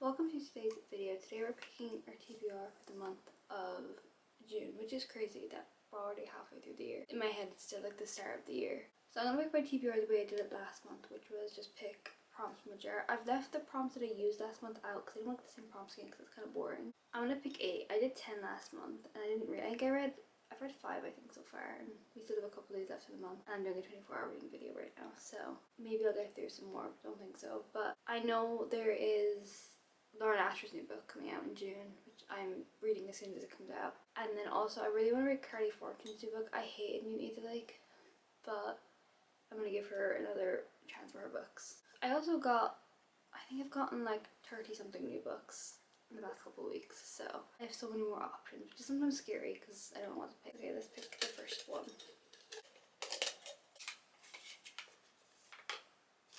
Welcome to today's video. Today we're picking our TBR for the month of June, which is crazy that we're already halfway through the year. In my head, it's still like the start of the year. So I'm gonna pick my TBR the way I did it last month, which was just pick prompts from a jar. I've left the prompts that I used last month out because I didn't want the same prompts again because it's kind of boring. I'm gonna pick 8. I did 10 last month and I didn't read. I've read 5 I think so far, and we still have a couple of days left in the month. And I'm doing a 24-hour reading video right now, so maybe I'll get through some more. Don't think so, but I know there is Lauren Asher's new book coming out in June, which I'm reading as soon as it comes out. And then also I really want to read Carly Fortune's new book. I hated New Need to Like, but I'm going to give her another chance for her books. I also I think I've gotten like 30 something new books in the past couple of weeks, so I have so many more options, which is sometimes scary because I don't know what to pick. Okay, let's pick the first one.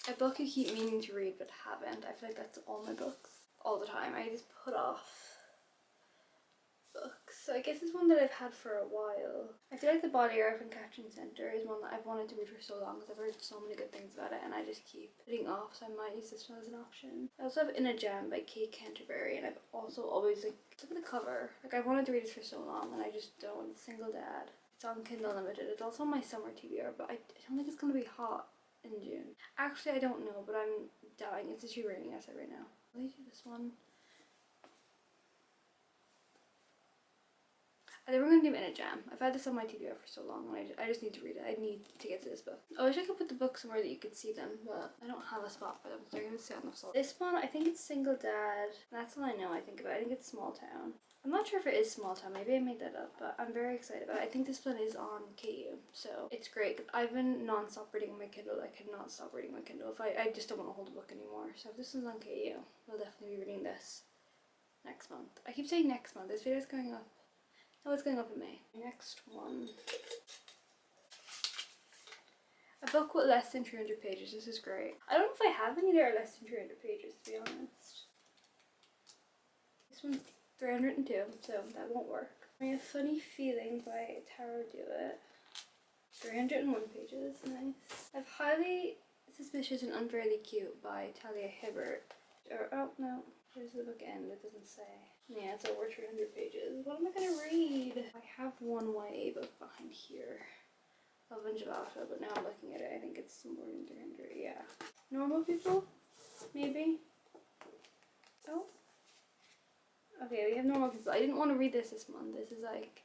A book you keep meaning to read but haven't. I feel like that's all my books. All the time. I just put off books. So I guess it's one that I've had for a while. I feel like The Body Art and Catching Center is one that I've wanted to read for so long because I've heard so many good things about it and I just keep putting off, so I might use this one as an option. I also have In a Jam by Kate Canterbury, and I've also always look at the cover. Like I've wanted to read this for so long and I just don't. Single Dad. It's on Kindle Unlimited. It's also my summer TBR, but I don't think it's going to be hot in June. Actually, I don't know, but I'm dying. It's actually raining outside right now. Let me do this one. I think we're going to do In a Jam. I've had this on my TBR for so long and I just need to read it. I need to get to this book. I wish I could put the books somewhere that you could see them, but I don't have a spot for them, so they're going to sit on the floor. This one, I think it's Single Dad. That's all I know I think about. I think it's Small Town. I'm not sure if it is Small Town. Maybe I made that up, but I'm very excited about it. I think this one is on KU, so it's great. I've been non-stop reading on my Kindle. I cannot stop reading my Kindle. If I just don't want to hold a book anymore. So if this one's on KU, I'll definitely be reading this next month. I keep saying next month. This video's going up. No, it's going up in May. Next one. A book with less than 300 pages. This is great. I don't know if I have any that are less than 300 pages, to be honest. This one's 302, so that won't work. I have Funny Feeling by Tara Dewitt. 301 pages. Nice. I have Highly Suspicious and Unfairly Cute by Talia Hibbert. Oh, no. Where's the book end? It doesn't say. Yeah, it's over 300 pages. What am I gonna read? I have one YA book behind here. Love and Gelato, but now I'm looking at it. I think it's more than 300. Yeah. Normal People? Maybe? Oh. Okay, we have Normal People. I didn't want to read this month. This is like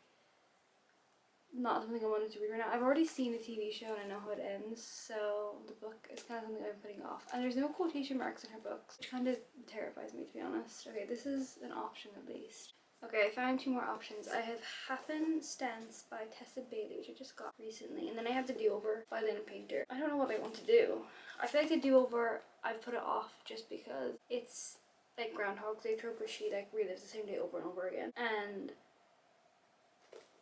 not something I wanted to read right now. I've already seen the TV show and I know how it ends, so the book is kind of something I'm putting off. And there's no quotation marks in her books, which kind of terrifies me, to be honest. Okay, this is an option at least. Okay, I found 2 more options. I have Happenstance by Tessa Bailey, which I just got recently, and then I have The Do-Over by Lynn Painter. I don't know what I want to do. I feel like The Do-Over, I've put it off just because it's like Groundhog Day trope where she like relives the same day over and over again. And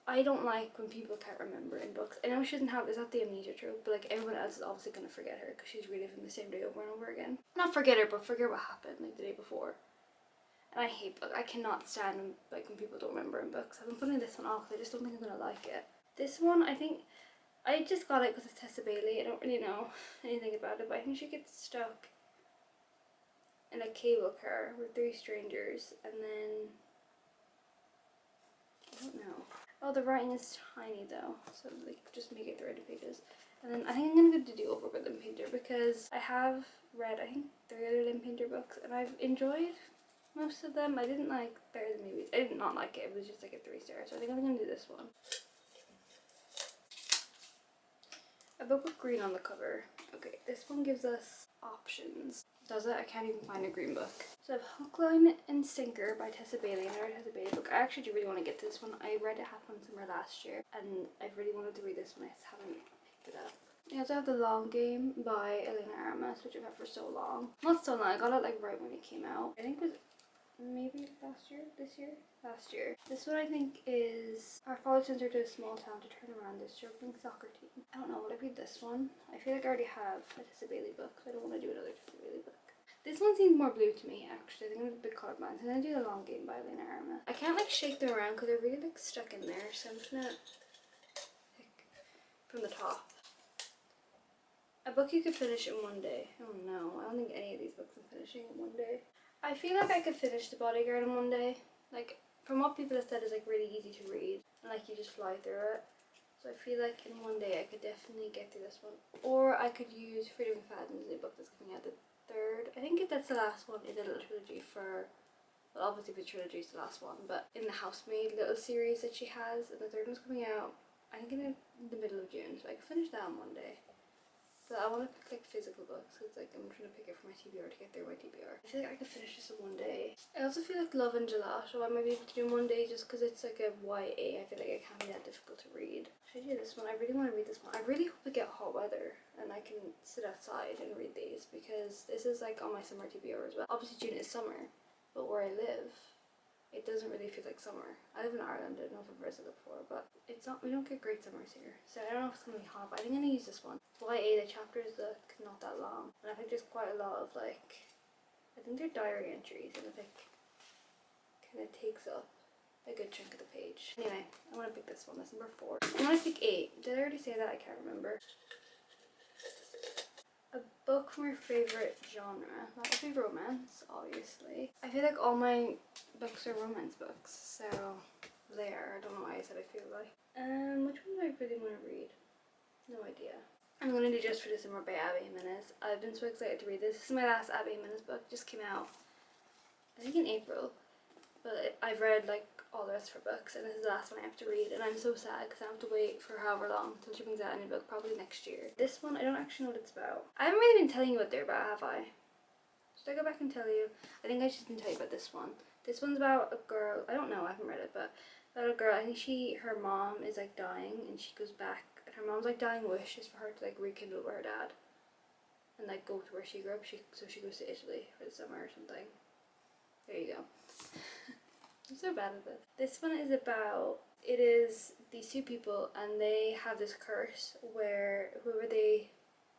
I don't like when people can't remember in books. I know she doesn't have, it's not the amnesia trope, but like everyone else is obviously going to forget her because she's reliving the same day over and over again. Not forget her, but forget what happened like the day before. And I hate books. I cannot stand like when people don't remember in books. I've been putting this one off because I just don't think I'm going to like it. This one, I think, I just got it because it's Tessa Bailey. I don't really know anything about it, but I think she gets stuck in a cable car with 3 strangers and then, I don't know. Oh, the writing is tiny though, so like just make it 300 pages. And then I think I'm gonna go to Do-Over by Lynn Painter because I have read I think 3 other Lynn Painter books and I've enjoyed most of them. I didn't like Bears and Movies. I did not like it. It was just like a 3 star. So I think I'm gonna do this one. A book with green on the cover. Okay, this one gives us options. Does it? I can't even find a green book. So I have Hook, Line and Sinker by Tessa Bailey, another Tessa Bailey book. I actually do really want to get to this one. I read it half one summer last year and I really wanted to read this one. I just haven't picked it up. I also have The Long Game by Elena Aramis, which I've had for so long. Not so long. I got it like right when it came out. I think it was maybe last year? This year? Last year. This one I think is Our Father sends her to a small town to turn around this struggling soccer team. I don't know, would I read this one? I feel like I already have a Tessa Bailey book, so I don't want to do another Tessa Bailey book. This one seems more blue to me actually. I think I'm a bit colorblind. So I'm gonna do The Long Game by Elena Aramis. I can't like shake them around because they're really like stuck in there, so I'm just gonna pick from the top. A book you could finish in one day. Oh no, I don't think any of these books I'm finishing in one day. I feel like I could finish The Bodyguard in one day. Like, from what people have said, it's like really easy to read and like you just fly through it. So I feel like in one day I could definitely get through this one. Or I could use Freedom McFadden's new book that's coming out, the third. I think that's the last one in the little trilogy for, well, obviously the trilogy is the last one, but in the Housemaid little series that she has, and the third one's coming out, I think in the middle of June, so I could finish that in one day. But I want to pick like physical books because like I'm trying to pick it for my TBR to get through my TBR. I feel like I could finish this in one day. I also feel like Love and Gelato I might be able to do in one day just because it's like a YA. I feel like it can't be that difficult to read. Should I do this one? I really want to read this one. I really hope we get hot weather and I can sit outside and read these because this is like on my summer TBR as well. Obviously June is summer, but where I live, it doesn't really feel like summer. I live in Ireland, I don't know if I've visited before, but it's not, we don't get great summers here. So I don't know if it's gonna be hot, but I think I'm gonna use this one. YA, the chapters look not that long. And I think there's quite a lot of like, I think they're diary entries and it like kind of takes up a good chunk of the page. Anyway, I want to pick this one, that's number 4. I want to pick 8. Did I already say that? I can't remember. A book from your favourite genre. That would be romance, obviously. I feel like all my books are romance books, so there. I don't know why I said I feel like. Which one do I really want to read? No idea. I'm going to do Just for December by Abby Jimenez. I've been so excited to read this. This is my last Abby Jimenez book. Just came out, I think in April. But I've read like all the rest of her books and this is the last one I have to read and I'm so sad because I have to wait for however long until she brings out a new book, probably next year. This one, I don't actually know what it's about. I haven't really been telling you what they're about, have I? Should I go back and tell you? I think I should tell you about this one. This one's about a girl, I don't know, I haven't read it, but about a girl, I think her mom is like dying and she goes back and her mom's like dying wish is for her to like rekindle with her dad and like go to where she grew up, so she goes to Italy for the summer or something. There you go. I'm so bad at this. This one is about, it is these two people and they have this curse where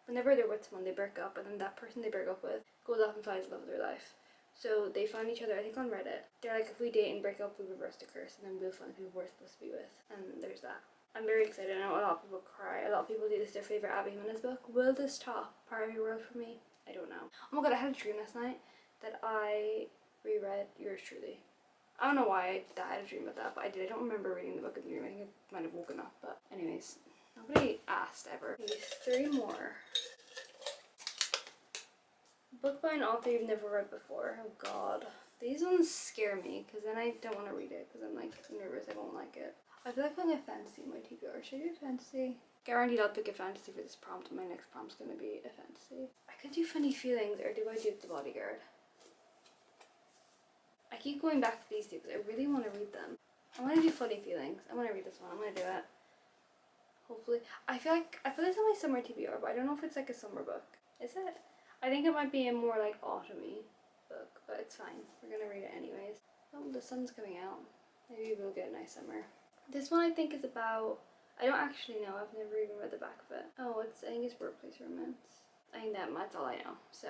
whenever they're with someone they break up and then that person they break up with goes off and finds the love of their life. So they find each other, I think on Reddit. They're like, if we date and break up we reverse the curse and then we'll find who we're supposed to be with. And there's that. I'm very excited. I know a lot of people cry. A lot of people do this their favourite Abby Jimenez book. Will this top Part of Your World for me? I don't know. Oh my god, I had a dream last night that I reread Yours Truly. I don't know why I had a dream about that, but I did. I don't remember reading the book in the dream. I think I might have woken up, but anyways. Nobody asked ever. Okay, 3 more. A book by an author you've never read before. Oh god. These ones scare me, because then I don't want to read it, because I'm like nervous I won't like it. I feel like I'm a fantasy in my TBR. Should I do fantasy? Guaranteed I'll pick a fantasy for this prompt, and my next prompt's going to be a fantasy. I could do Funny Feelings, or do I do The Bodyguard? I keep going back to these two because I really want to read them. I want to do Funny Feelings. I want to read this one. I'm going to do it. Hopefully. I feel it's on my summer TBR, but I don't know if it's like a summer book. Is it? I think it might be a more like autumny book, but it's fine. We're going to read it anyways. Oh, the sun's coming out. Maybe we'll get a nice summer. This one I think is about, I don't actually know. I've never even read the back of it. Oh, I think it's Workplace Romance. I think that's all I know. So,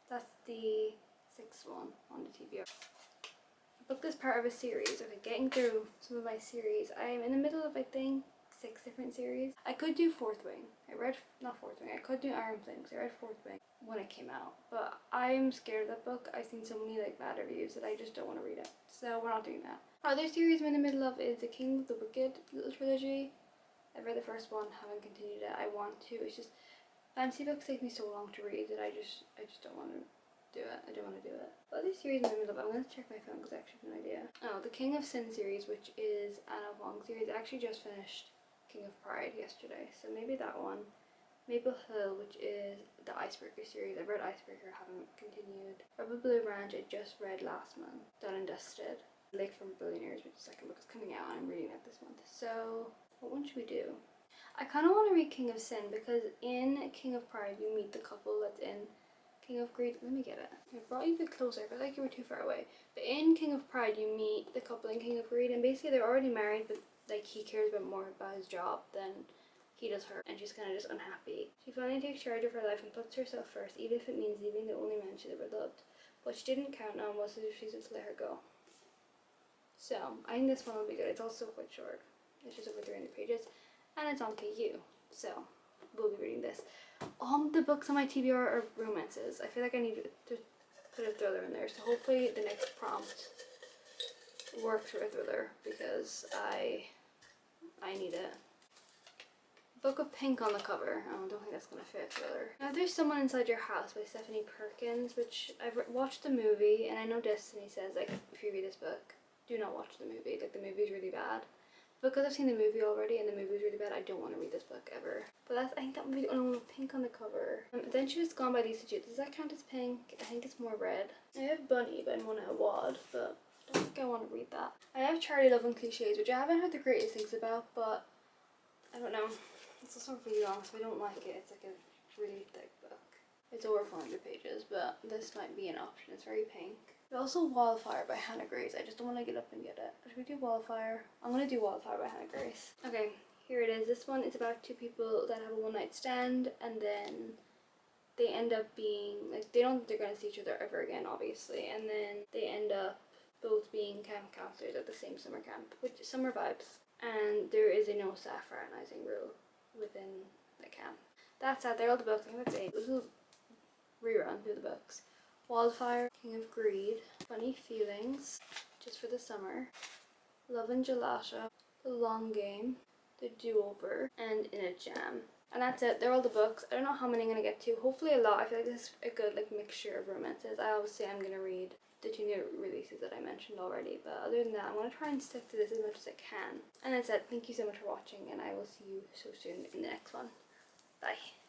that's the 6th one on the TBR. The book is part of a series. Okay, getting through some of my series. I am in the middle of, I think, 6 different series. I could do Fourth Wing. I could do Iron Flames. I read Fourth Wing when it came out, but I'm scared of that book. I've seen so many like bad reviews that I just don't want to read it. So we're not doing that. Other series I'm in the middle of is The King of the Wicked little trilogy. I've read the first one, haven't continued it. I want to. It's just fantasy books take me so long to read that I just don't want to do it. I don't want to do it. But other series I'm in the middle of, I'm going to check my phone because I actually have no idea. Oh, the King of Sin series, which is Anna Huang series. I actually just finished King of Pride yesterday, so maybe that one. Maple Hill, which is the Icebreaker series. I've read Icebreaker, haven't continued. Rubber Blue Ranch, I just read last month. Done and dusted. Lake from Billionaires, which is the 2nd book, is coming out and I'm reading that this month. So, what one should we do? I kind of want to read King of Sin because in King of Pride you meet the couple that's in King of Greed. Let me get it. I brought you a bit closer. I felt like you were too far away. But in King of Pride you meet the couple in King of Greed and basically they're already married but like he cares a bit more about his job than he does her, and she's kind of just unhappy. She finally takes charge of her life and puts herself first, even if it means leaving the only man she's ever loved. What she didn't count on was if she's just let her go. So, I think this one will be good. It's also quite short. It's just over 300 pages, and it's on KU. So, we'll be reading this. All the books on my TBR are romances. I feel like I need to put a thriller in there. So hopefully the next prompt works for a thriller because I need it. Book of pink on the cover. Oh, I don't think that's gonna fit a thriller. Now There's Someone Inside Your House by Stephanie Perkins, which I've watched the movie, and I know Destiny says like if you read this book, do not watch the movie. Like the movie's really bad. Because I've seen the movie already and the movie's really bad, I don't want to read this book ever. But I think that would be the only one with pink on the cover. Then She Was Gone by Lisa Jewell. Does that count as pink? I think it's more red. I have Bunny by Mona Awad, but I don't think I want to read that. I have Charlie Love and Cliches, which I haven't heard the greatest things about, but I don't know. It's also really long, so I don't like it. It's like a really thick book. It's over 400 pages, but this might be an option. It's very pink. There's also Wildfire by Hannah Grace. I just don't want to get up and get it. Should we do Wildfire? I'm going to do Wildfire by Hannah Grace. Okay, here it is. This one is about two people that have a one-night stand, and then they end up being, like, they don't think they're going to see each other ever again, obviously, and then they end up both being camp counselors at the same summer camp, which is summer vibes. And there is a no staff fraternizing rule within the camp. That's sad. They're all the books. I think that's 8. This will rerun through the books. Wildfire, King of Greed, Funny Feelings, Just for the Summer, Love and Gelato, The Long Game, The Do-Over, and In a Jam. And that's it. They're all the books. I don't know how many I'm going to get to. Hopefully a lot. I feel like this is a good like mixture of romances. I always say I'm going to read the 2 new releases that I mentioned already. But other than that, I'm going to try and stick to this as much as I can. And that's it. Thank you so much for watching. And I will see you so soon in the next one. Bye.